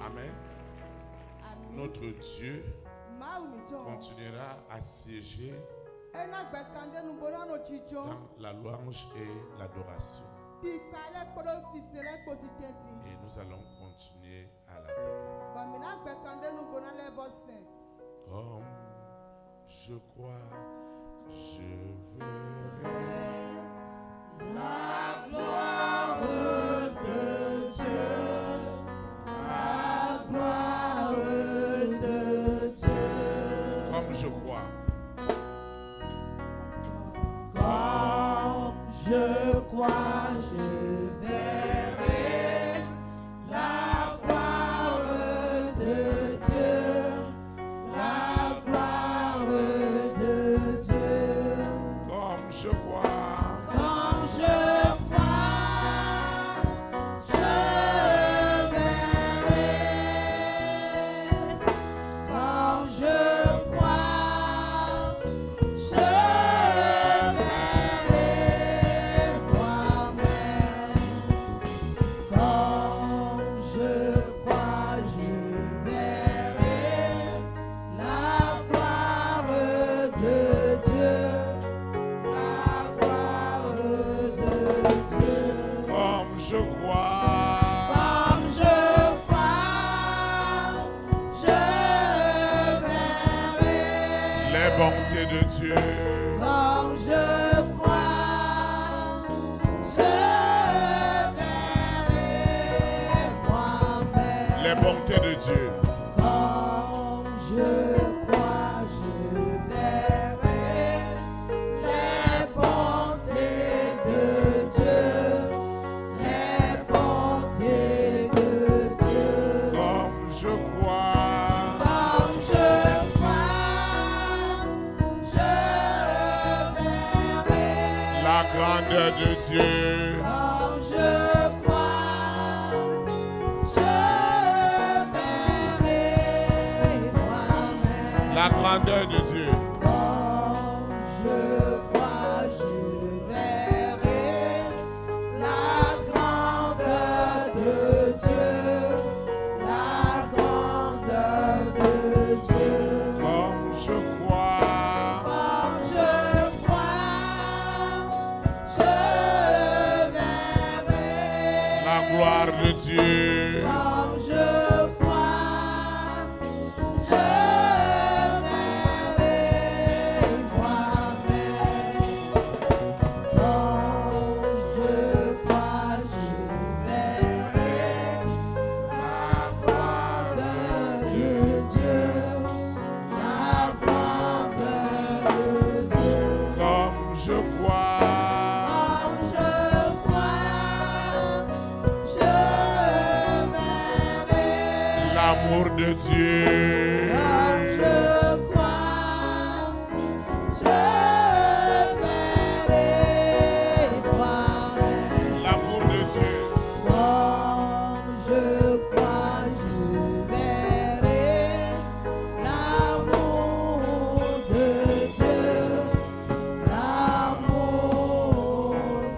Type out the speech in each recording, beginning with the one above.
Amen. Notre Dieu continuera à siéger dans la louange et l'adoration. Et nous allons continuer à l'adorer. Comme je crois, je verrai la gloire de Dieu. La gloire de Dieu. Comme je crois. Comme je crois, je verrai la gloire de Dieu. La gloire de Dieu. Comme je crois. Comme je crois, je verrai. Comme je crois, je verrai moi-même. Comme je crois, je verrai la gloire de Dieu. La gloire de Dieu. Comme je crois, je verrai les bontés de Dieu. Comme je crois, je verrai moi-même les bontés de Dieu. Comme je crois, je verrai les bontés de Dieu. Les bontés de Dieu. Comme je crois, je verrai la grandeur de Dieu. Comme je crois, je verrai moi-même la grandeur de Dieu. Comme je crois, je verrai la grandeur de Dieu. La grandeur de Dieu. Comme je crois, je verrai la gloire de Dieu. Comme je crois, je verrai moi-même. Comme je crois, je verrai la gloire de Dieu. La gloire de Dieu. Comme je crois, je verrai l'amour de Dieu. Comme je crois, je verrai moi-même l'amour de Dieu. Comme je crois, je verrai l'amour de Dieu. L'amour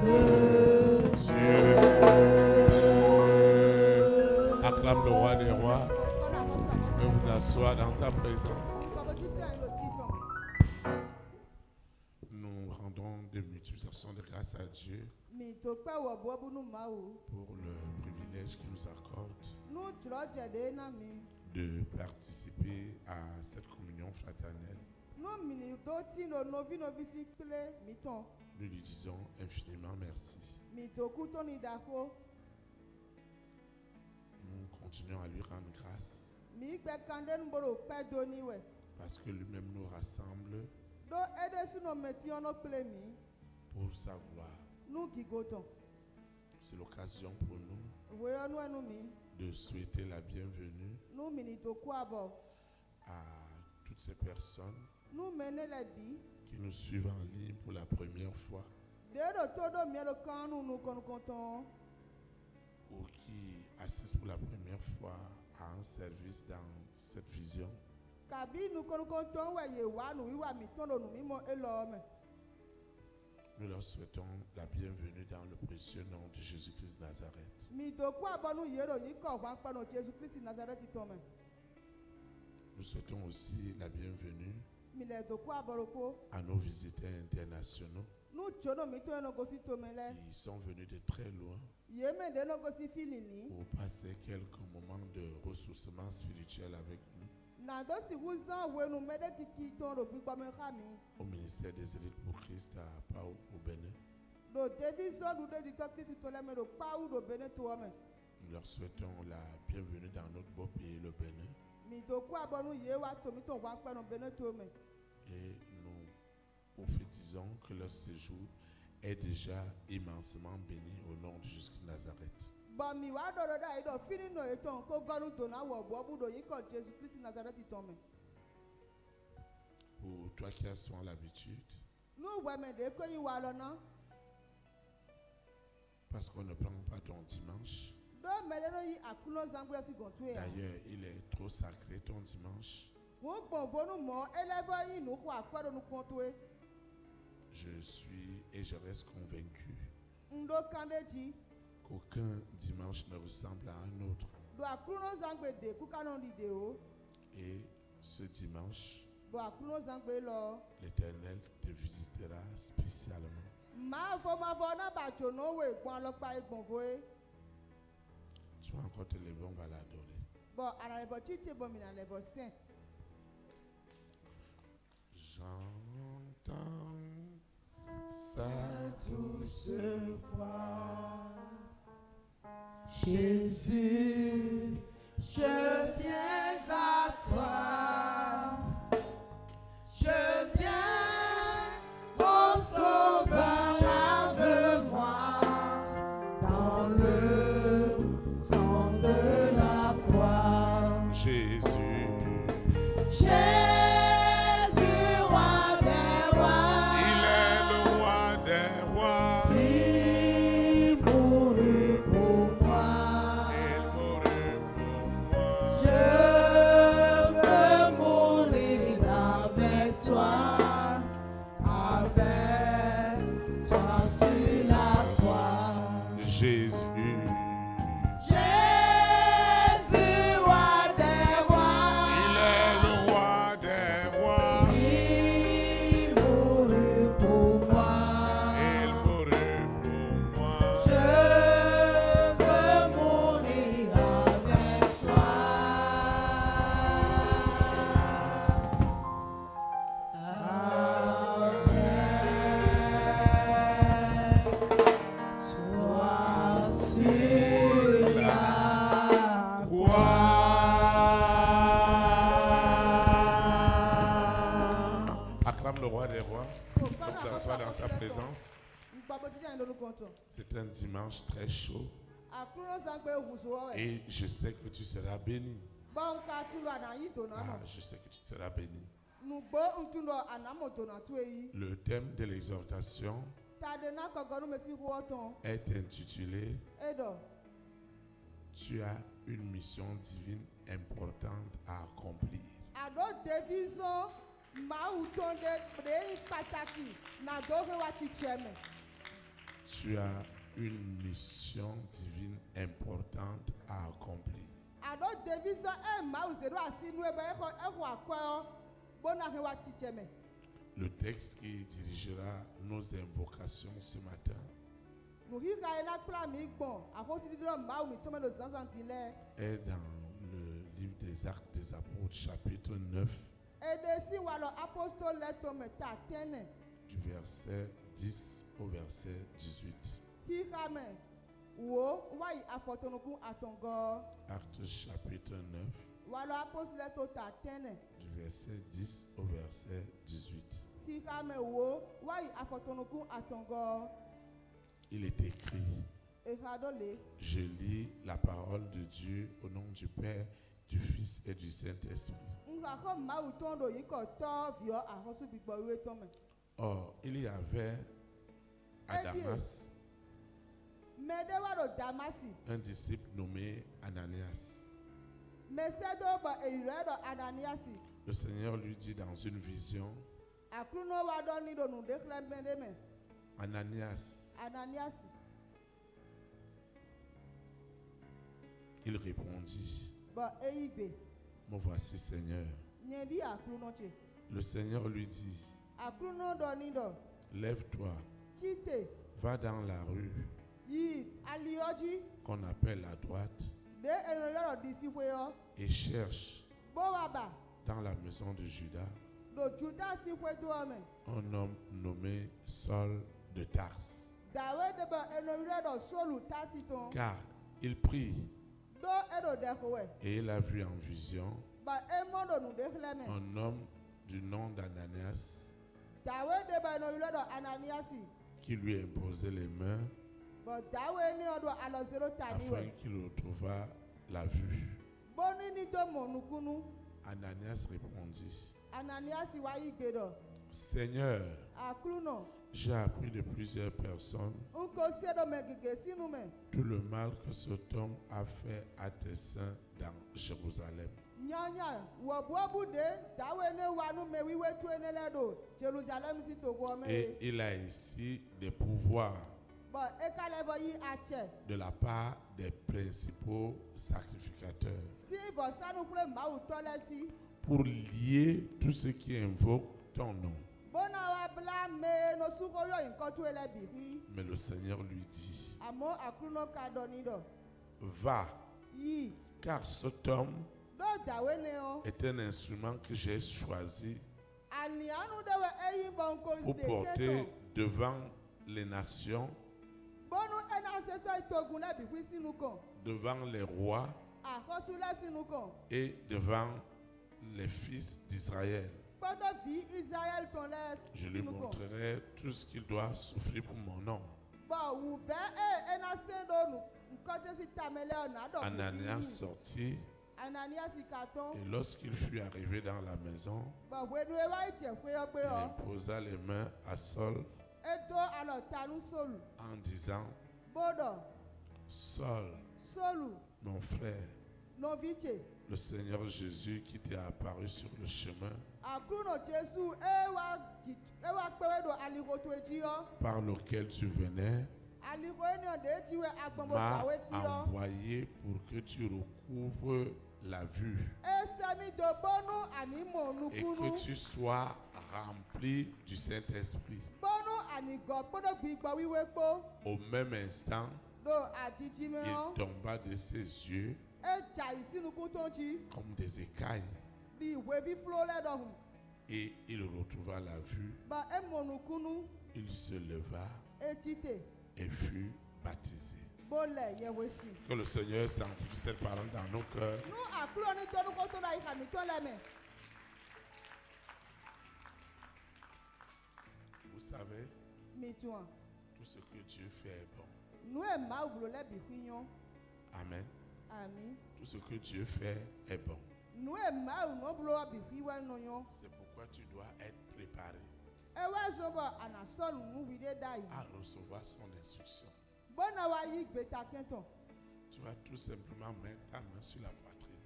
de Dieu. Acclame le roi des rois. Veuillez vous asseoir dans sa présence. Nous rendons de multiples actions de grâce à Dieu pour le privilège qu'il nous accorde de participer à cette communion fraternelle. Nous lui disons infiniment merci. Nous continuons à lui rendre grâce parce que lui-même nous rassemble pour sa gloire. C'est l'occasion pour nous de souhaiter la bienvenue à toutes ces personnes qui nous suivent en ligne pour la première fois ou qui assistent pour la première fois à un service dans cette vision. Nous leur souhaitons la bienvenue dans le précieux nom de Jésus-Christ de Nazareth. Nous souhaitons aussi la bienvenue à nos visiteurs internationaux qui sont venus de très loin pour passer quelques moments de ressourcement spirituel avec nous au ministère des élites pour Christ à Pau au Bénin. Nous leur souhaitons la bienvenue dans notre beau pays, le Bénin. Et nous prophétisons que leur séjour est déjà immensément béni au nom de Jésus de Nazareth. Pour toi qui as souvent l'habitude, parce qu'on ne prend pas ton dimanche. D'ailleurs, il est trop sacré ton dimanche. Je suis et je reste convaincu qu'aucun dimanche ne ressemble à un autre. Et ce dimanche, l'Éternel te visitera spécialement. Tu vas encore te lever, on va l'adorer. J'entends sa douce voix. Jésus, je viens à toi. Je viens, ô Sauveur, lave-moi dans le sang de la croix. Jésus, Jésus, roi des rois, il est le roi des rois. il mourut pour moi. Il mourut pour moi. Je veux mourir avec toi sur la croix. Jésus, Jésus, roi des rois, il est le roi des rois. il mourut pour moi. Il mourut pour moi. Je veux mourir avec toi. Sois sur la Acclame le roi des rois. Comme ça soit dans sa présence. C'est un dimanche très chaud. Et je sais que tu seras béni. Je sais que tu seras béni. Le thème de l'exhortation est intitulé Tu as une mission divine importante à accomplir. Tu as une mission divine importante à accomplir. Le texte qui dirigera nos invocations ce matin est dans le livre des Actes des Apôtres, chapitre 9, du verset 10 au verset 18. Actes chapitre 9, du verset 10 au verset 18. Il est écrit, je lis la parole de Dieu au nom du Père, du Fils et du Saint-Esprit. Or, il y avait à Damas un disciple nommé Ananias. Le Seigneur lui dit dans une vision, Ananias, Ananias, il répondit, ba eyigbe, me voici Seigneur. nyedi akruno che. Le Seigneur lui dit, Akruno do ni do, lève-toi, chite, va dans la rue yi alioji, qu'on appelle à droite de enolo disi weyo, et cherche bo waba, dans la maison de Judas do juda si we do ame. un homme nommé Saul de Tarse. Dawe de ba enolo do solu tasiton, Car il prie do edo dekowe, et il a vu en vision ba emondo nu de fleme. un homme du nom d'Ananias Dawe de ba enolo do Ananiasi, qui lui imposait les mains ba dawe ni odo alozero afin taniwe. qu'il retrouvât la vue. Boni ni do monukunu, Ananias répondit, Ananiasi wa yigbe do. Seigneur, Akruno, j'ai appris de plusieurs personnes unko sedo me gege sinu me. tout le mal que cet homme a fait à tes saints dans Jérusalem. Nyanya, wabuabu de, dawe ne wanu me wiwe tu enele do. Jerusalem si to go me. Et il a ici des pouvoirs Ba ekalebo yi ache. de la part des principaux sacrificateurs Si bo sanu kule ma utole si. pour lier tous ceux qui invoquent ton nom. Bona wa bla me no suko yo inko tu ele bihi. Mais le Seigneur lui dit, Amo akruno kadoni do. va, Yi, car cet homme do dawe ne o. est un instrument que j'ai choisi Ani anu dewe eyi bonko pour de porter keto. devant les nations, Bonu ena seso itogun le bihi sinu kon. devant les rois Akosule sinu kon. et devant les fils d'Israël. Koto vi Israël ton le Je lui sinu kon. montrerai tout ce qu'il doit souffrir pour mon nom. Bon, ou ve ena sendo nu nkote si tamele ona do. Ananias sortit Ananias katon. et lorsqu'il fut arrivé dans la maison, Bon, wedu e wa iche kwe yo kwe il yo. imposa les mains à Saul Edo alo tanu solu. en disant, Bodo, Saul, solu, mon frère, no viche. le Seigneur Jésus qui t'est apparu sur le chemin, Akruno Jesu ewa kpewe do aliko to eji yo. par lequel tu venais, Aliko eni o de eji we agbombo m'a jawe fi yo. envoyé pour que tu recouvres la vue Esemi do bonu ani mo et nukunu. que tu sois rempli du Saint-Esprit. Bonu ani go kpodo gbigbo wiwe kpo. Au même instant, Do ajiji me il o. tomba de ses yeux Eja isinukun to ń jí. comme des écailles Bí ìwé bí fúló lẹ́dọ̀hùn. et il retrouva la vue. Ba emọ̀nùkúnú Il se leva etite et fut baptisé. bólẹ̀ yẹ̀wé sí. Que le Seigneur sanctifie cette parole dans nos cœurs. Nú àkúrò ní tónúkó tó la ìkànnì tó lẹ́mẹ̀. Vous savez, Mi tún. tout ce que Dieu fait est bon. Nú ẹ̀ má wùlò lẹ́bi fíyan. Amen. Àmì. Tout ce que Dieu fait est bon. Nú ẹ̀ má wùlò wùlò bí fíwẹ́ nùyàn. C'est pourquoi tu dois être préparé Ẹ wá zọbọ̀ ànàsọ́nù nú wíde dá yìí. à recevoir son instruction. Bọ́nà wa yí gbèta kẹ́tọ̀. Tu vas tout simplement mettre ta main sur la poitrine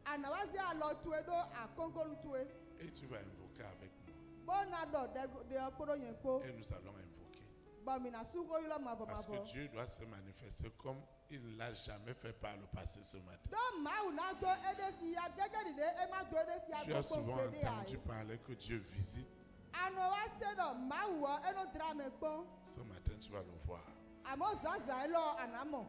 Ànàwásí àlọ́ tué dó àkóngónú tué. et tu vas invoquer avec moi. Bọ́nà dọ̀ de ọkpọ́dọ̀ yẹn kpó. Et nous allons invoquer. Bọ̀mìnà súnkó yìí lọ́ màbọ̀ Parce que màbọ̀. Dieu doit se manifester comme il ne l'a jamais fait par le passé ce matin. Dɔ maawu na do ede fia gẹ́gẹ́ dìde ẹ má do ede fia Tu as gbogbo souvent gbede entendu ayi. parler que Dieu visite. Àná wa ṣe dọ̀ maawu wọ ẹnu dira mi gbọ́n. Ce matin, tu vas le voir. Àmọ́ zanzan ẹ lọ ànámọ̀.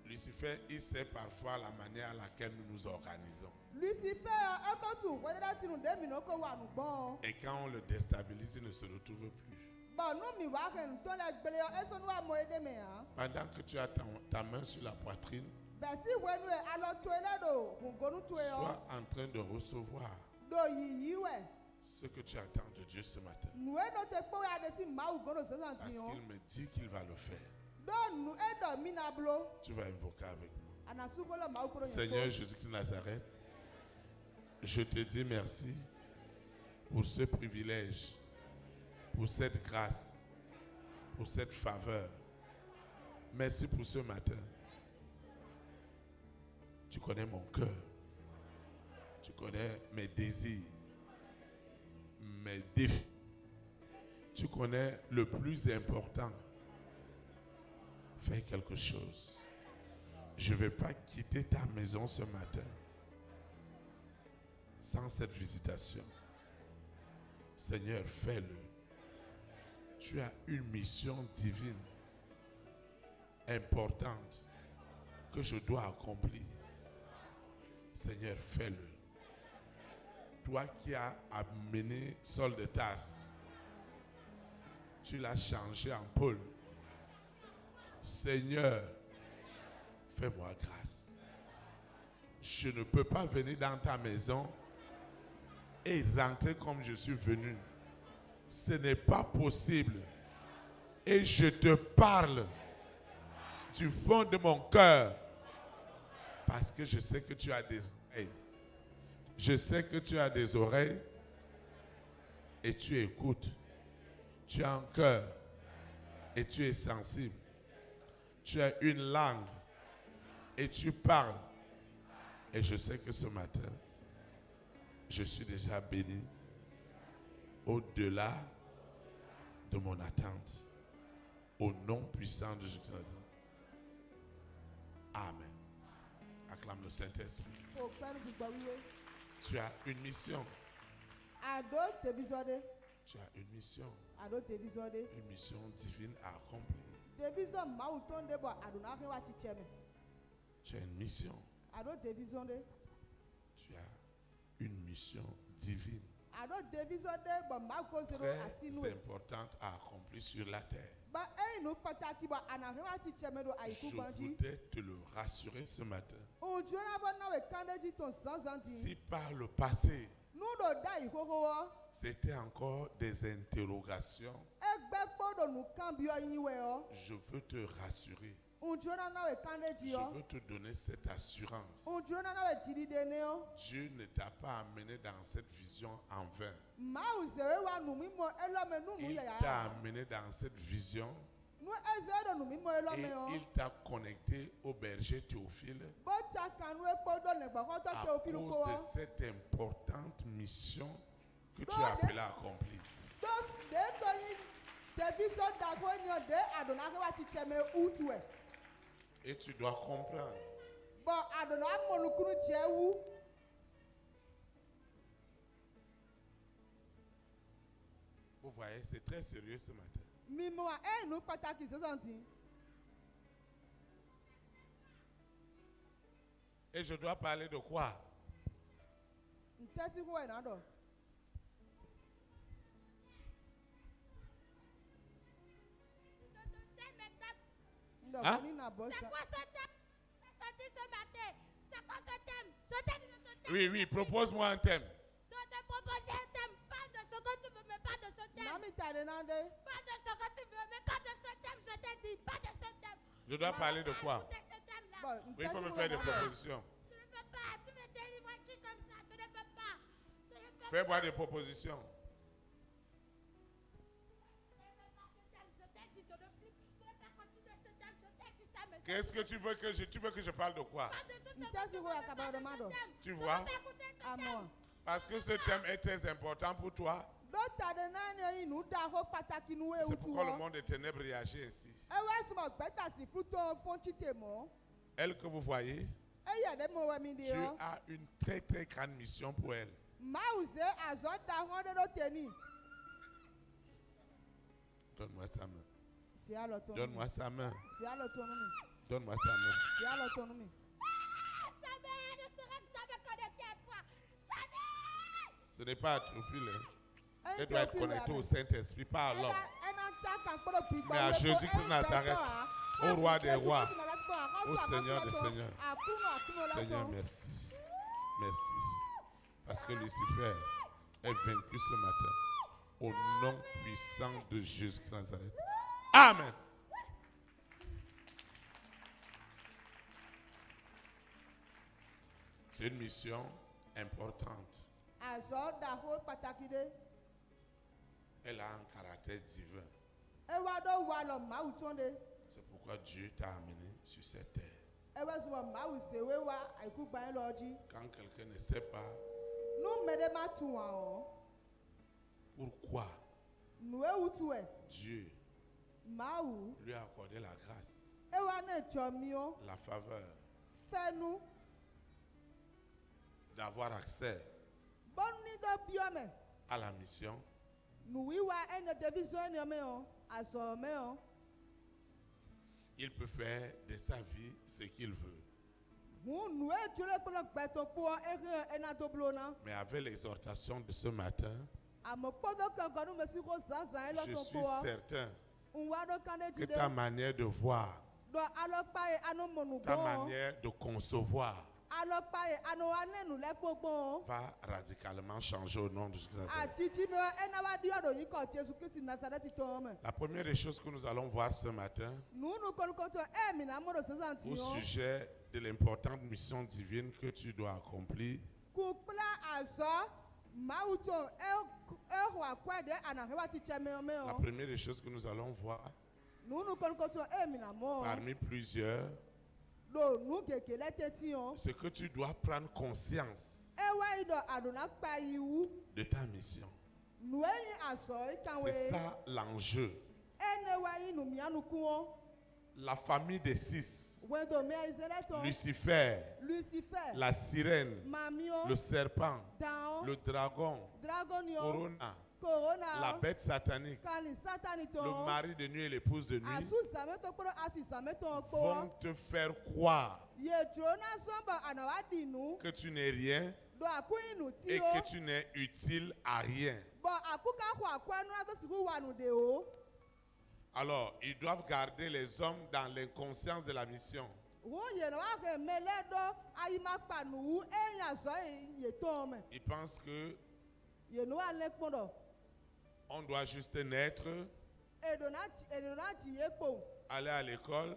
Lucifer, il sait parfois la manière à laquelle nous nous organisons. Lucifer ẹkọ̀tù wẹ́dẹ́dẹ́ tinú dẹ́mi náà kó wà nù gbọ́n. Et quand on le déstabilise, il ne se retrouve plus. Bọ̀ nú mi wá kẹ́ ntọ́ lẹ gbélé ọ ẹsọ ní wà mọ edé mi hàn. Pendant que tu as ta main sur la poitrine, Bẹ̀sí ìwé nu ẹ̀ alọ́ tó ẹlẹ́dọ̀ gùngónú tó ẹ ọ. sois en train de recevoir Do yìyí wẹ̀. ce que tu attends de Dieu ce matin. Nù ẹ̀dọ̀ tẹ kpọ́ wẹ̀ adé sí maawu gbọ́dọ̀ sẹ́sàn Parce tì qu'il yàn. me dit qu'il va le faire. Dọ́ nù ẹ̀dọ̀ mí na blo. Tu vas invoquer avec moi. Ànàsúkọ́ lọ maawu kúrò yẹn Seigneur Jésus-Christ de Nazareth, je te dis merci pour ce privilège, pour cette grâce, pour cette faveur. Merci pour ce matin. Tu connais mon cœur. Tu connais mes désirs, mes défis. Tu connais le plus important. Fais quelque chose. Je ne vais pas quitter ta maison ce matin sans cette visitation. Seigneur, fais-le. Tu as une mission divine importante que je dois accomplir. Seigneur, fais-le. Toi qui as amené Saul de Tarse, tu l'as changé en Paul. Seigneur, fais-moi grâce. Je ne peux pas venir dans ta maison et rentrer comme je suis venu. Ce n'est pas possible. Et je te parle du fond de mon cœur parce que je sais que tu as des oreilles. Je sais que tu as des oreilles et tu écoutes. Tu as un cœur et tu es sensible. Tu as une langue et tu parles. Et je sais que ce matin, je suis déjà béni au-delà de mon attente. Au nom puissant de Jésus. Amen. Acclame le Saint-Esprit. Tu as une mission. Tu as une mission. Une mission divine à accomplir. Tu as une mission. Tu as une mission divine. Très importante à accomplir sur la terre. Je voudrais te le rassurer ce matin. Si par le passé, c'était encore des interrogations, je veux te rassurer. Je veux te donner cette assurance. Dieu ne t'a pas amené dans cette vision en vain. Il t'a amené dans cette vision et il t'a connecté au berger Théophile à cause de cette importante mission que tu as appelée à accomplir. Et tu dois comprendre. Vous voyez, c'est très sérieux ce matin. Et je dois parler de quoi? Hein? C'est quoi ce thème? Ce matin. C'est quoi ce thème? Je t'ai dit de te thème. Oui, propose-moi un thème. Je t'ai proposé un thème. Parle de ce que tu veux, mais pas de ce thème. Parle de ce que tu veux, mais pas de ce thème. Je t'ai dit, pas de ce thème. Je dois parler de quoi? Écoutez ce thème-là. Oui, il faut me faire des propositions. Je ne peux pas. Tu me délivres écrit comme ça. Je ne peux pas. Fais-moi des propositions. Qu'est-ce que tu veux que je parle de quoi? Tu vois? Parce que ce thème est très important pour toi. C'est pourquoi le monde des ténèbres réagit ainsi. Elle que vous voyez, tu as une très très grande mission pour elle. Donne-moi sa main. Donne-moi sa main. Donne-moi sa main. Ce n'est pas à Théophile. Elle doit être connectée au Saint-Esprit, pas à l'homme. Mais à Jésus-Christ de Nazareth, au roi des rois, au Seigneur des seigneurs. Seigneur, merci. Merci. Parce que Lucifer est vaincu ce matin. Au nom puissant de Jésus-Christ de Nazareth. Amen. C'est une mission importante. Elle a un caractère divin. C'est pourquoi Dieu t'a amené sur cette terre. Quand quelqu'un ne sait pas pourquoi nu ewutue Dieu mawu lui a accordé la grâce, ewa ne tsɔmio la faveur fɛnu d'avoir accès bɔnni dɔ biɔmɛ à la mission. nuwiwa ene devision eniɔmɛ o azɔmɛ o Il peut faire de sa vie ce qu'il veut. hun nu etsole kple gbɛtɔkpoɔ ehe ena doblo na Mais avec l'exhortation de ce matin, amekpɔdɔ ke gɔnu me si ko zazã ele je suis tɔkpoɔ certain nwa ɖo kan ɖe que dzi ta ɖe manière de voir, ɖɔ alɔkpa ye anu mɔnu ta gbɔ manière de concevoir alɔkpa ye anu anenu lɛ kpɔgbɔ va radicalement changer au nom de Jésus. atitsi mi ena wa diɔ do yi kɔ Jesu Kristi Nazareti tɔ me La première des choses que nous allons voir ce matin, nunu kɔlɔkɔtɔ mina mo do sisan ti au o sujet de l'importante mission divine que tu dois accomplir, ku kpla azɔ mawu tɔ exɔ akɔe ɖe anahewa titsɛ me la o première des choses que nous allons voir, nunu kɔlɔkɔtɔ mina mo parmi plusieurs, do nu gege lɛ teti o c'est que tu dois prendre conscience ewa yi dɔ adona kpa yi wu de ta mission. nu eyi azɔ yi kan C'est we ça l'enjeu. ene wa yi nu mianuku o. La famille des six, Wendo me izeleto Lucifer, Lucifer la sirène, Mamio le serpent, Dao le dragon, Dragonio Corona, Corona la bête satanique, Kali Satanito le mari de nuit et l'épouse de nuit Asu Sameto Koro Asi Sameto vont Koro te faire croire Ye Jona Somba Anawadinu que tu n'es rien Do Akuinu et Tio que tu n'es utile à rien. Bo Akuka Hua Kwanu Agosiku Wanu Deo Alors, ils doivent garder les hommes dans l'inconscience de la mission. Wo ye no ake meledo Ayima nu Enya Zoi Ye Tome Ils pensent que Ye no Alekmodo on doit juste naître, Edonati Yekpo aller à l'école,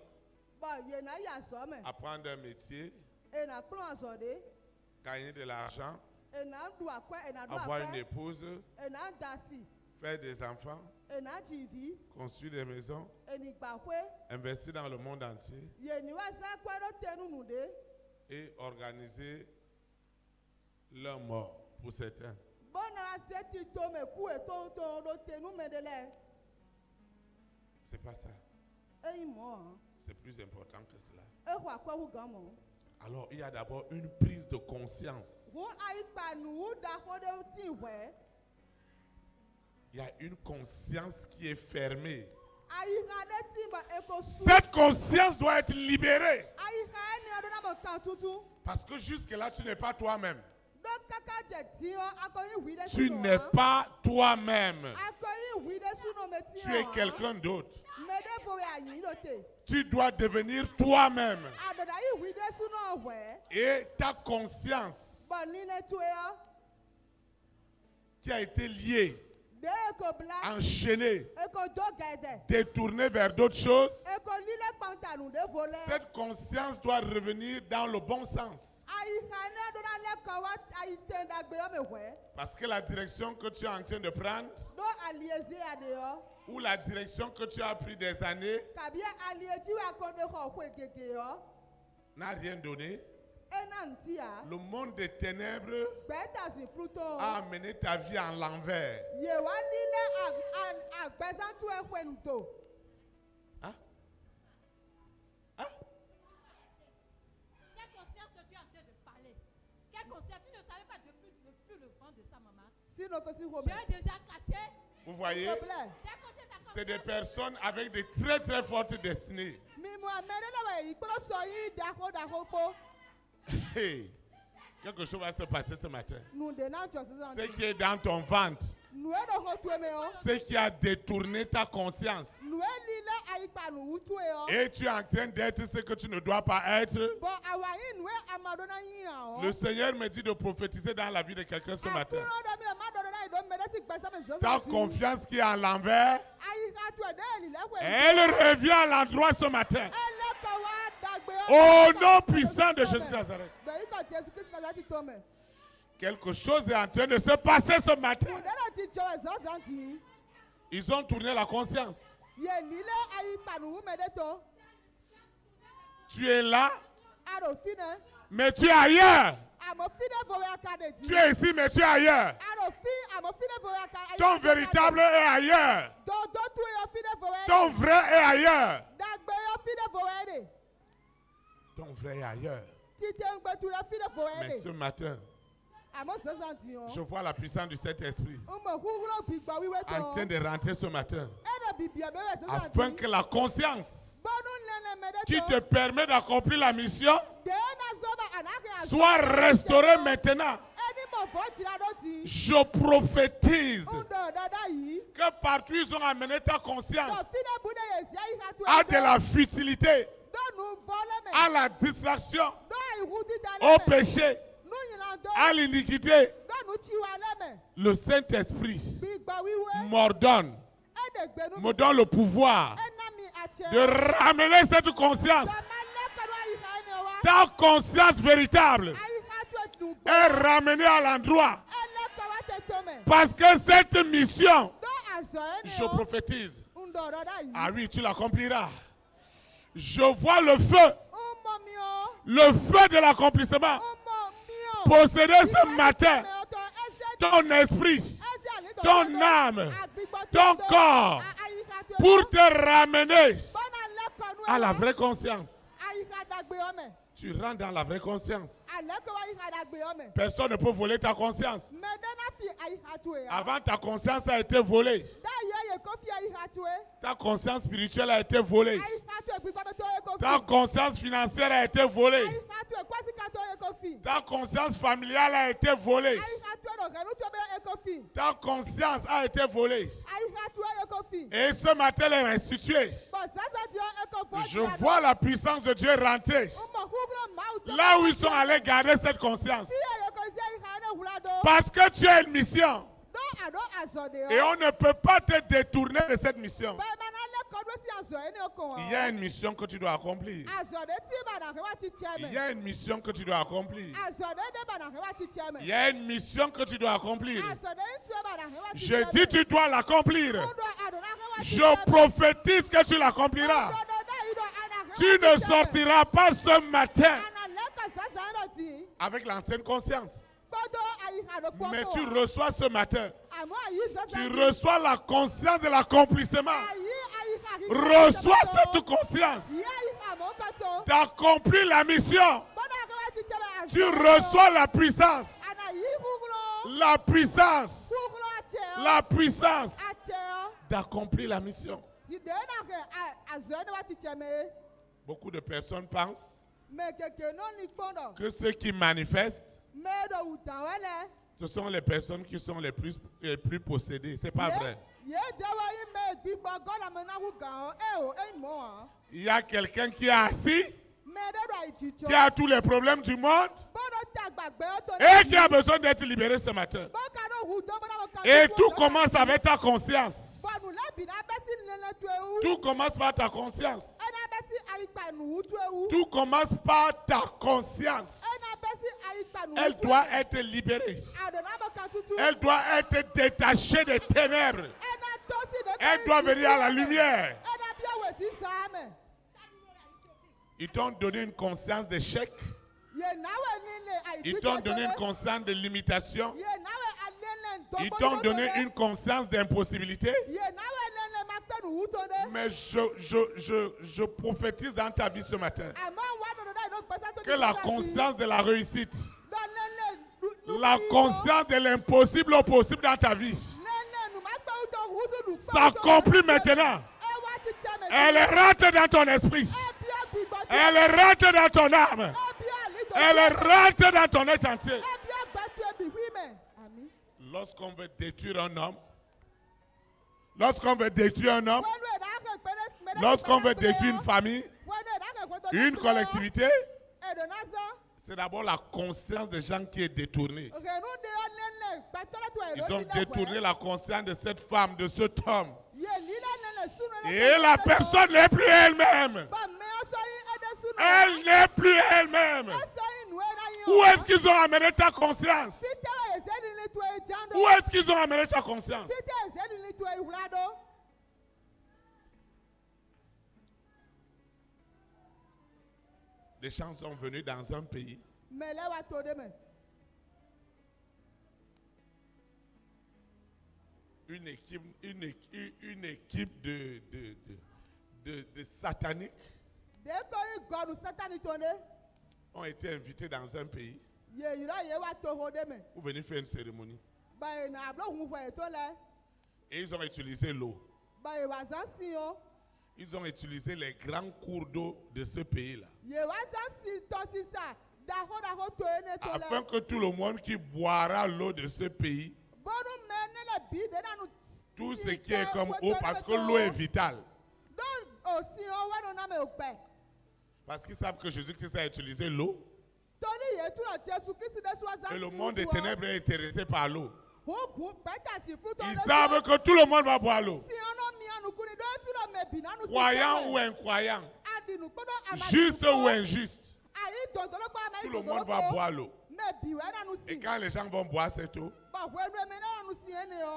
Bo Ye na Yasome apprendre un métier, Ena Klon Azode gagner de l'argent, Ena du akwa, ena du avoir une akwa, épouse, ena dasi, faire des enfants, ena jivi, construire des maisons, eni gbakwe, investir dans le monde entier yeni wa za kwa do tenu nude, et organiser leur mort pour certains. bona aseti to me ku e to do tenu medele. C'est pas ça. Eyi mo, C'est plus important que cela. e kwa kwa hu gamo. Alors, il y a d'abord une prise de conscience. Wo ayi pa nu da ko de ti we, Il y a une conscience qui est fermée. ayi ha de ti ba eko su. Cette conscience doit être libérée. Ayi ha ni adona mo kan tutu. Parce que jusque-là, tu n'es pas toi-même. Do kaka je ti o akoyi wi de Tu suno, n'es pas toi-même. akoyi wi de suno me ti o. Tu es quelqu'un d'autre. Mede bo ya yin lo te. Tu dois devenir toi-même. Adoda yi wi de suno we. Et ta conscience Bon ni ne tu ya. qui a été liée, De eko bla. enchaînée, Eko do gede. détournée vers d'autres choses, Eko lile pantanu de vole. cette conscience doit revenir dans le bon sens. Ayi hane do na le ko wa ayi tenda gbe yo me we. Parce que la direction que tu es en train de prendre, Do aliezi ade yo. ou la direction que tu as pris des années, Kabi alieji wa ko de ko ko gege yo. n'a rien donné. Ena ntia. Le monde des ténèbres Beta si fruto. a amené ta vie en l'envers. Ye wa lile agbezantu e kwento. Hein? Hein? Quelle conscience que tu es en train de parler? Quelle conscience? Tu ne savais pas depuis le ventre de sa maman. Sino ko si ho Tu me. es déjà caché. Vous voyez, Ko ble. Quelle conscience? c'est des personnes avec de très très fortes destinées. Mi mo amere le wa yi kro so yi da ko po. Hey, quelque chose va se passer ce matin. Nu de na jo sisan. Ce qui est dans ton ventre, Nu e do ho tu me o. ce qui a détourné ta conscience. Nu e lile ayi pa nu wutu e o. Et tu es en train d'être ce que tu ne dois pas être. Bon awa yi nu e amado na yi o. Le Seigneur me dit de prophétiser dans la vie de quelqu'un ce matin. Akuro do mi ma do na do me de si gbesa me zo. Ta confiance qui est à l'envers, Ayi ka tu e de lile ko. elle revient à l'endroit ce matin. Ele ko wa dagbe Au nom puissant de Jésus de Nazareth. Be yi ko Jesu Christ Nazareti to me. Quelque chose est en train de se passer ce matin. Nu de na ti jo e zo zanti. Ils ont tourné la conscience. Ye lile ayi pa nu me de to. Tu es là, Aro fine. mais tu es ailleurs. Amo fine bo ya ka de Tu di. es ici, mais tu es ailleurs. Aro Ton véritable est ailleurs. Ton vrai est ailleurs. Ton vrai est ailleurs. Mais ce matin, je vois la puissance du Saint-Esprit en train de rentrer ce matin afin que la conscience qui te permet d'accomplir la mission soit restaurée maintenant. Je prophétise que partout ils ont amené ta conscience à de la futilité, à la distraction, au péché, à l'iniquité. Le Saint-Esprit m'ordonne, me donne le pouvoir de ramener cette conscience. Ta conscience véritable est ramenée à l'endroit. Parce que cette mission, je prophétise, ah oui, tu l'accompliras. Je vois le feu de l'accomplissement posséder ce matin ton esprit, ton âme, ton corps pour te ramener à la vraie conscience. Tu rentres dans la vraie conscience. Personne ne peut voler ta conscience. Avant, ta conscience a été volée. Ta conscience spirituelle a été volée. Ta conscience financière a été volée. Ta conscience familiale a été volée. Ta conscience a été volée. Et ce matin, elle est restituée. Je vois la puissance de Dieu rentrer là où ils sont allés garder cette conscience. Parce que tu as une mission. Et on ne peut pas te détourner de cette mission. Il y a une mission que tu dois accomplir. Il y a une mission que tu dois accomplir. Il y a une mission que tu dois accomplir. Je dis tu dois l'accomplir. Je prophétise que tu l'accompliras. Tu ne sortiras pas ce matin avec l'ancienne conscience. Mais tu reçois ce matin. Tu reçois la conscience de l'accomplissement. Reçois cette conscience d'accomplir la mission. Tu reçois la puissance. La puissance. La puissance d'accomplir la mission. Beaucoup de personnes pensent que ceux qui manifestent, ce sont les personnes qui sont les plus possédées. Ce n'est pas vrai. Il y a quelqu'un qui est assis, qui a tous les problèmes du monde et qui a besoin d'être libéré ce matin. Et tout commence avec ta conscience. Tout commence par ta conscience. Tout commence par ta conscience. Elle doit être libérée. Elle doit être détachée des ténèbres. Elle doit venir à la lumière. Ils t'ont donné une conscience d'échec. Ils t'ont donné une conscience de limitation. Ils t'ont donné une conscience d'impossibilité. Mais je prophétise dans ta vie ce matin que la conscience de la réussite, la conscience de l'impossible au possible dans ta vie s'accomplit maintenant. Elle rentre dans ton esprit. Elle rentre dans ton âme. Elle rentre dans ton être entier. Lorsqu'on veut détruire un homme, lorsqu'on veut détruire un homme, lorsqu'on veut détruire une famille, une collectivité, c'est d'abord la conscience des gens qui est détournée. Ils ont détourné la conscience de cette femme, de cet homme. Et la personne n'est plus elle-même. Elle n'est plus elle-même. Où est-ce qu'ils ont amené ta conscience? Où est-ce qu'ils ont amené ta conscience? Les gens sont venus dans un pays une équipe de sataniques ont été invités dans un pays pour venir faire une cérémonie. Et ils ont utilisé l'eau. Ils ont utilisé les grands cours d'eau de ce pays-là. Afin que tout le monde qui boira l'eau de ce pays, tout ce qui est comme eau, parce que l'eau est vitale. Parce qu'ils savent que Jésus-Christ a utilisé l'eau. Et le monde des ténèbres est intéressé par l'eau. Ils savent que tout le monde va boire l'eau. Croyant ou incroyant, juste ou injuste, tout le monde va boire l'eau. Et quand les gens vont boire cette eau,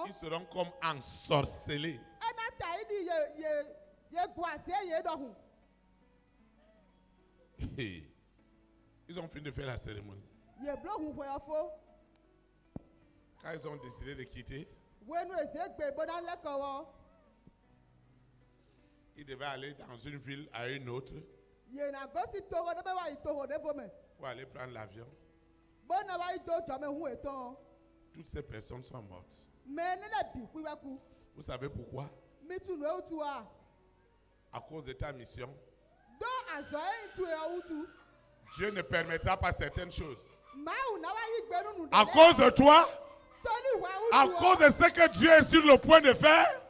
ils seront comme ensorcelés. Ils ont fini de faire la cérémonie. Quand ils ont décidé de quitter, ils devaient aller dans une ville à une autre pour aller prendre l'avion. Toutes ces personnes sont mortes. Vous savez pourquoi? À cause de ta mission, Dieu ne permettra pas certaines choses. À cause de toi, à cause de ce que Dieu est sur le point de faire,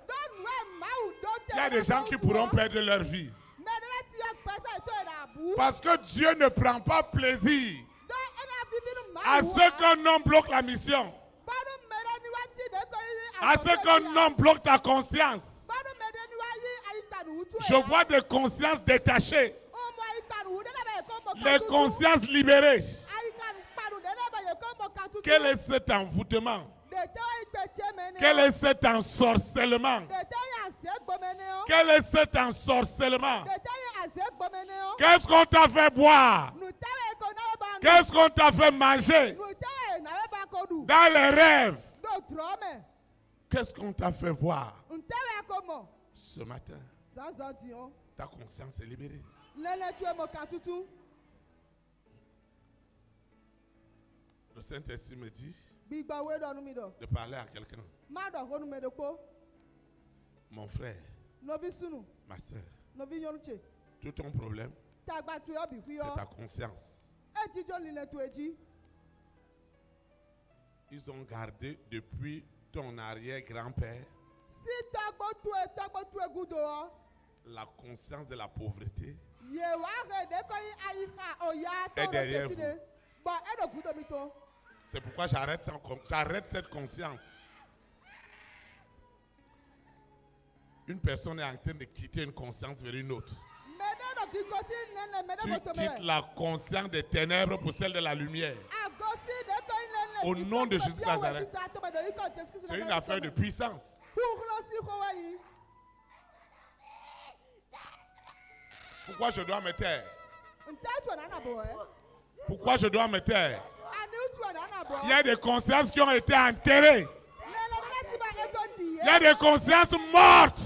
il y a des gens qui pourront perdre leur vie. Parce que Dieu ne prend pas plaisir à ce qu'un homme bloque la mission, à ce qu'un homme bloque ta conscience. Je vois des consciences détachées, les consciences libérées. Quel est cet envoûtement? Quel est cet ensorcellement? Quel est cet ensorcellement? Qu'est-ce qu'on t'a fait boire? Qu'est-ce qu'on t'a fait manger? Dans les rêves. Qu'est-ce qu'on t'a fait voir? Ce matin, ta conscience est libérée. Le Saint-Esprit me dit de parler à quelqu'un. Mon frère, ma soeur, tout ton problème, c'est ta conscience. Ils ont gardé depuis ton arrière-grand-père la conscience de la pauvreté est derrière vous. C'est pourquoi j'arrête cette conscience. Une personne est en train de quitter une conscience vers une autre. Tu quittes la conscience des ténèbres pour celle de la lumière. Au nom de Jésus Nazareth. C'est une affaire de puissance. Pourquoi je dois me taire? Pourquoi je dois me taire? Il y a des consciences qui ont été enterrées. Il y a des consciences mortes.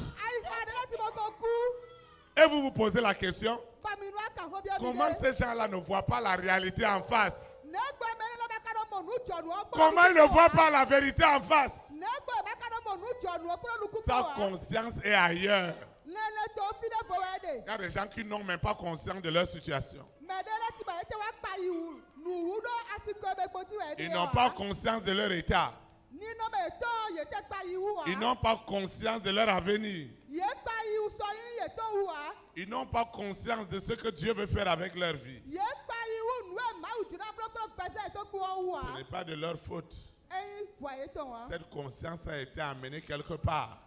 Et vous vous posez la question, comment ces gens-là ne voient pas la réalité en face? Comment ils ne voient pas la vérité en face? Sa conscience est ailleurs. Il y a des gens qui n'ont même pas conscience de leur situation. Ils n'ont pas conscience de leur état. Ils n'ont pas conscience de leur avenir. Ils n'ont pas conscience de ce que Dieu veut faire avec leur vie. Ce n'est pas de leur faute. Cette conscience a été amenée quelque part.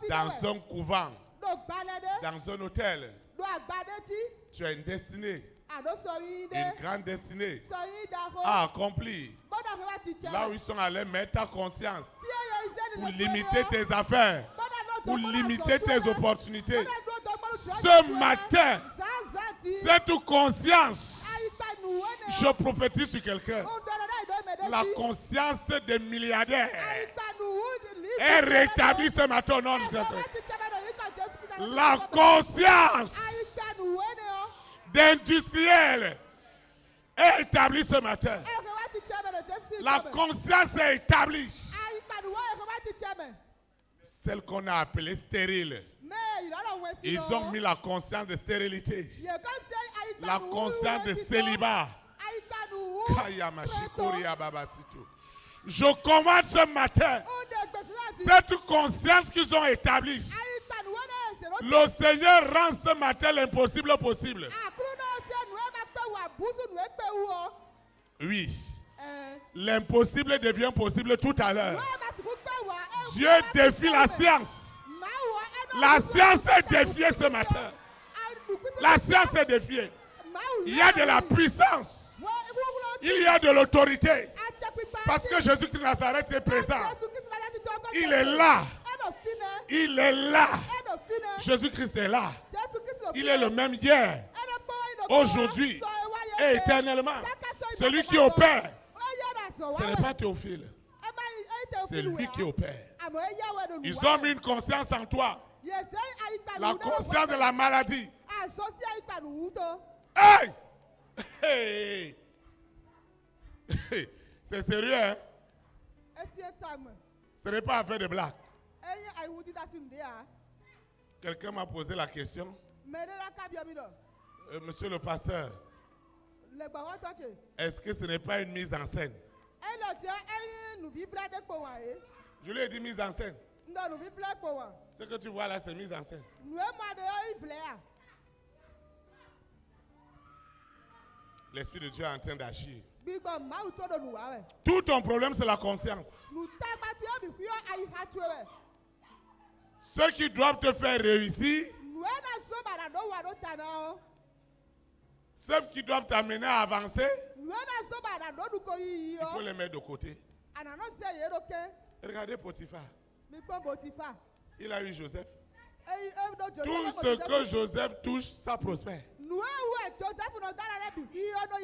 Dans un couvent. Dans un hôtel. Tu as une destinée. Une grande destinée à accomplir. Là où ils sont allés mettre ta conscience pour limiter tes affaires, pour limiter tes opportunités. Ce matin, cette conscience, je prophétise sur quelqu'un, la conscience des milliardaires, est rétablie ce matin au nom de Jésus. La conscience d'industriel est établie ce matin. La conscience est établie. Celle qu'on a appelée stérile. Ils ont mis la conscience de stérilité. La conscience de célibat. Je commande ce matin cette conscience qu'ils ont établie. Le Seigneur rend ce matin l'impossible possible. Oui. L'impossible devient possible tout à l'heure. Dieu défie la science. La science est défiée ce matin. La science est défiée. Il y a de la puissance. Il y a de l'autorité. Parce que Jésus-Christ de Nazareth est présent. Il est là. Il est là. Jésus-Christ est là. Il est le même hier, aujourd'hui et éternellement. Celui qui opère, ce n'est pas Théophile. C'est lui qui opère. Ils ont mis une conscience en toi. La conscience de la maladie. Hey! Hey! C'est sérieux, hein? Ce n'est pas affaire de blague. Quelqu'un m'a posé la question. Monsieur le pasteur, est-ce que ce n'est pas une mise en scène? Je lui ai dit mise en scène. Ce que tu vois là, c'est mise en scène. L'Esprit de Dieu est en train d'agir. Tout ton problème, c'est la conscience. Ceux qui doivent te faire réussir, ceux qui doivent t'amener à avancer, il faut les mettre de côté. Regardez Potiphar. Il a eu Joseph. Tout ce que Joseph touche, ça prospère.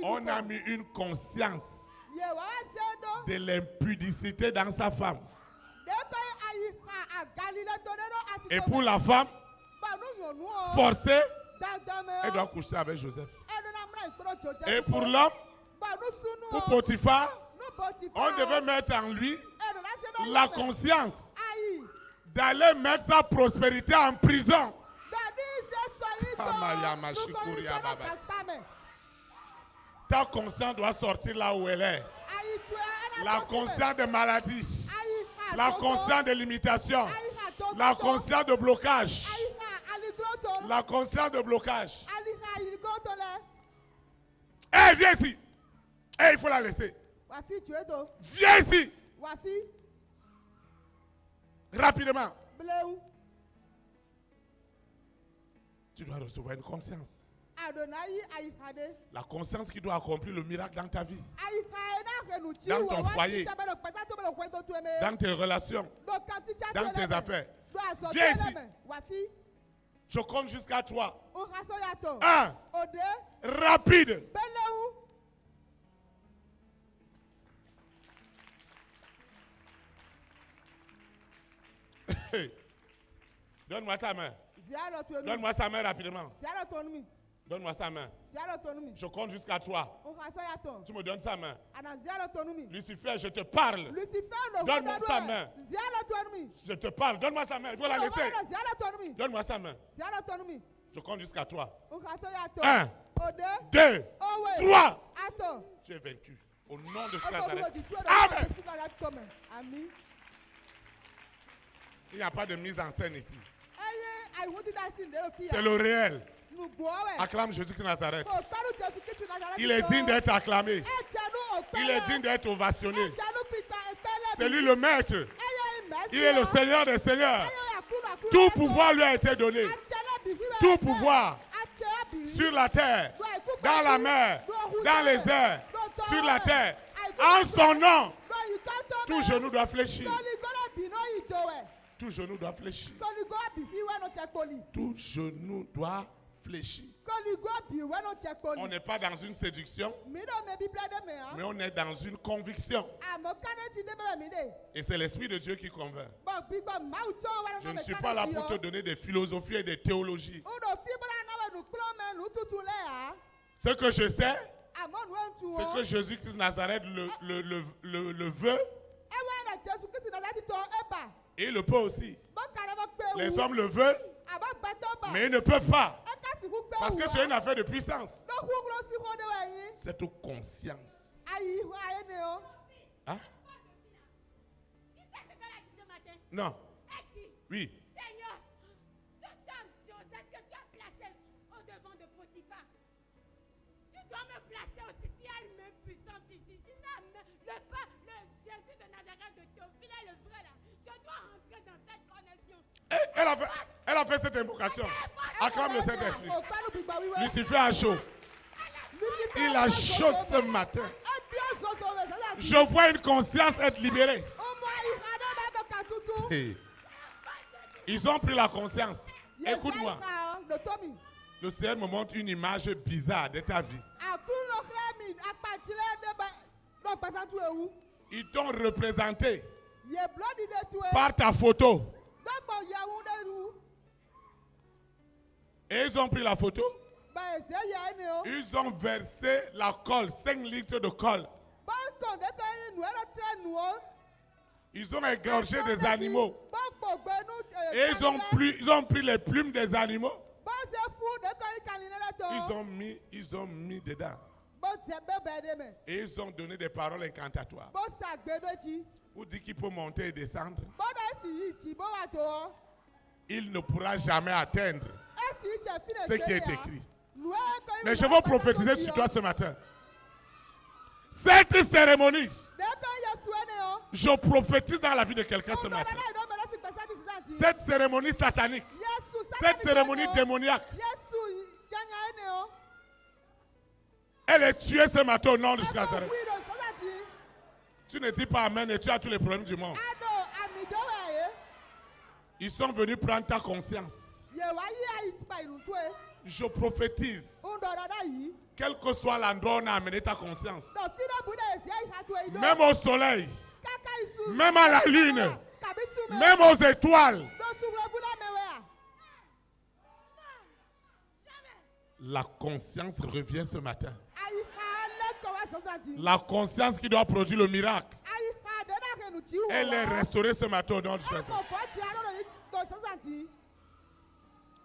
On a mis une conscience de l'impudicité dans sa femme. Et pour la femme, forcée, elle doit coucher avec Joseph. Et pour l'homme, pour Potiphar, on devait mettre en lui la conscience d'aller mettre sa prospérité en prison. Ta conscience doit sortir là où elle est. La conscience de maladie, la conscience de limitation, la conscience de blocage, la conscience de blocage. Eh, viens ici. Eh, il faut la laisser. Viens ici. Rapidement. Tu dois recevoir une conscience. La conscience qui doit accomplir le miracle dans ta vie. Dans ton foyer. Dans tes relations. Dans tes affaires. Viens ici. Je compte jusqu'à 3. 1. Rapide. Donne-moi ta main. Donne-moi sa main rapidement. Donne-moi sa main. Je compte jusqu'à 3. Tu me donnes sa main. Lucifer, je te parle. Donne-moi sa main. Je te parle. Donne-moi sa main. Il faut la laisser. Donne-moi sa main. Je compte jusqu'à 3. 1, 2, 3. Tu es vaincu. Au nom de Jésus. Amen. Il n'y a pas de mise en scène ici. C'est le réel. Acclame Jésus-Christ de Nazareth. Il est digne d'être acclamé. Il est digne d'être ovationné. C'est lui le maître. Il est le Seigneur des Seigneurs. Tout pouvoir lui a été donné. Tout pouvoir sur la terre, dans la mer, dans les airs, sur la terre. En son nom, tout genou doit fléchir. Tout genou doit fléchir. Tout genou doit fléchit. On On n'est pas dans une séduction, mais on est dans une conviction. Et c'est l'Esprit de Dieu qui convainc. Je ne suis pas là pour te donner des philosophies et des théologies. Ce que je sais, c'est que Jésus-Christ Nazareth le veut et il le peut aussi. Les hommes le veulent, mais ils ne peuvent pas. Parce que c'est une affaire de puissance. C'est aux conscience. Hein? Tu sais ce qu'elle a dit ce matin? Non. Elle dit, Oui. Seigneur, cette dame Josette que tu as placée au devant de Potiphar, tu dois me placer aussi s'il y a une même puissance ici. Si ça, le Jésus de Nazareth de Théophile est le vrai là, je dois rentrer dans cette connexion. Elle a fait cette invocation. Acclame le Saint-Esprit. Lucifer a chaud. Il a chaud ce matin. Je vois une conscience être libérée. Hey. Ils ont pris la conscience. Écoute-moi. Le Seigneur me montre une image bizarre de ta vie. Ils t'ont représenté par ta photo. Et ils ont pris la photo. Ils ont versé la colle, 5 litres de colle. Ils ont égorgé des animaux. Et ils ont pris les plumes des animaux. Ils ont mis dedans. Et ils ont donné des paroles incantatoires. Ou dit qu'il peut monter et descendre. Il ne pourra jamais atteindre ce qui est écrit. Mais je veux prophétiser sur toi ce matin. Cette cérémonie, je prophétise dans la vie de quelqu'un ce matin. Cette cérémonie satanique, cette cérémonie démoniaque, elle est tuée ce matin au nom de Nazareth. Tu ne dis pas amen et tu as tous les problèmes du monde. Ils sont venus prendre ta conscience. Je prophétise, quel que soit l'endroit où on a amené ta conscience, même au soleil, même à la lune, même aux étoiles, la conscience revient ce matin. La conscience qui doit produire le miracle, elle est restaurée ce matin au nom de Jésus.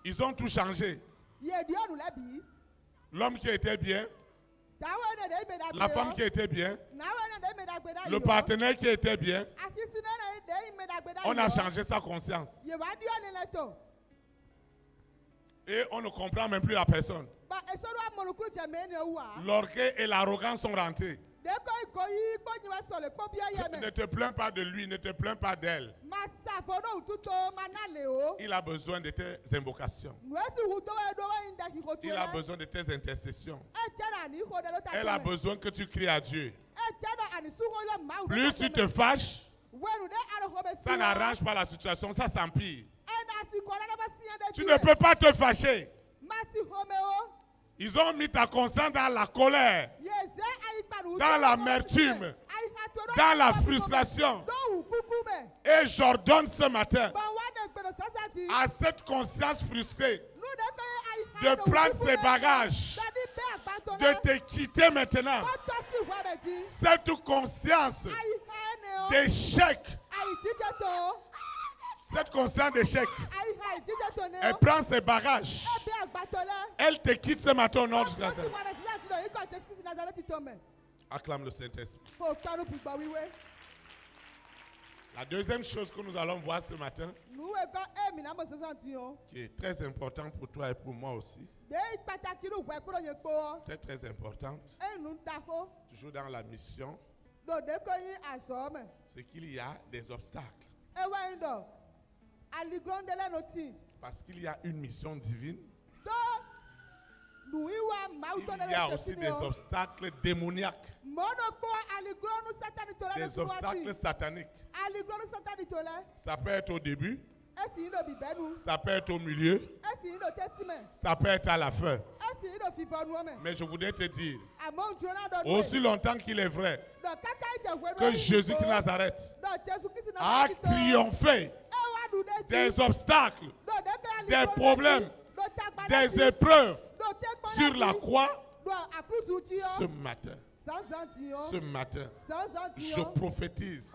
Ils ont tout changé. L'homme qui était bien, la femme qui était bien, le partenaire qui était bien, on a changé sa conscience. Et on ne comprend même plus la personne. L'orgueil et l'arrogance sont rentrés. Ne te plains pas de lui, ne te plains pas d'elle. Il a besoin de tes invocations. Il a besoin de tes intercessions. Elle a besoin que tu cries à Dieu. Plus tu te fâches, ça n'arrange pas la situation, ça s'empire. Tu ne peux pas te fâcher. Ils ont mis ta conscience dans la colère, dans l'amertume, dans la frustration. Et j'ordonne ce matin à cette conscience frustrée de prendre ses bagages, de te quitter maintenant. Cette conscience d'échec, cette conscience d'échec, elle prend ses bagages. Elle te quitte ce matin au nom de Jésus. Acclame le Saint-Esprit. La deuxième chose que nous allons voir ce matin, qui est très importante pour toi et pour moi aussi, très très importante, toujours dans la mission, c'est qu'il y a des obstacles. Parce qu'il y a une mission divine, il y a aussi des obstacles démoniaques, des obstacles sataniques. Ça peut être au début, esi yi ɖo bibɛnu Ça peut être au milieu, esi yi ɖo teti me ça peut être à la fin. esi yi ɖo fifɔnuɔ me Mais je voudrais te dire, amewo ŋutsua na ɖɔ aussi longtemps qu'il est vrai ɖɔ kaka yi dze ʋue que Jésus de Nazareth ɖɔ Jesu Kristi a triomphé ewa ɖu ɖe dzi des obstacles, ɖɔ ɖeke ali des ɖo ɖe problèmes, dzi, ɖɔ tagba ɖe des dzi, épreuves ɖɔ tekpɔ ɖe sur la dzi, croix ɖɔ aklusu dzi ce yɔ matin. zanzan dzi Ce yɔ matin, zanzan dzi je yɔ prophétise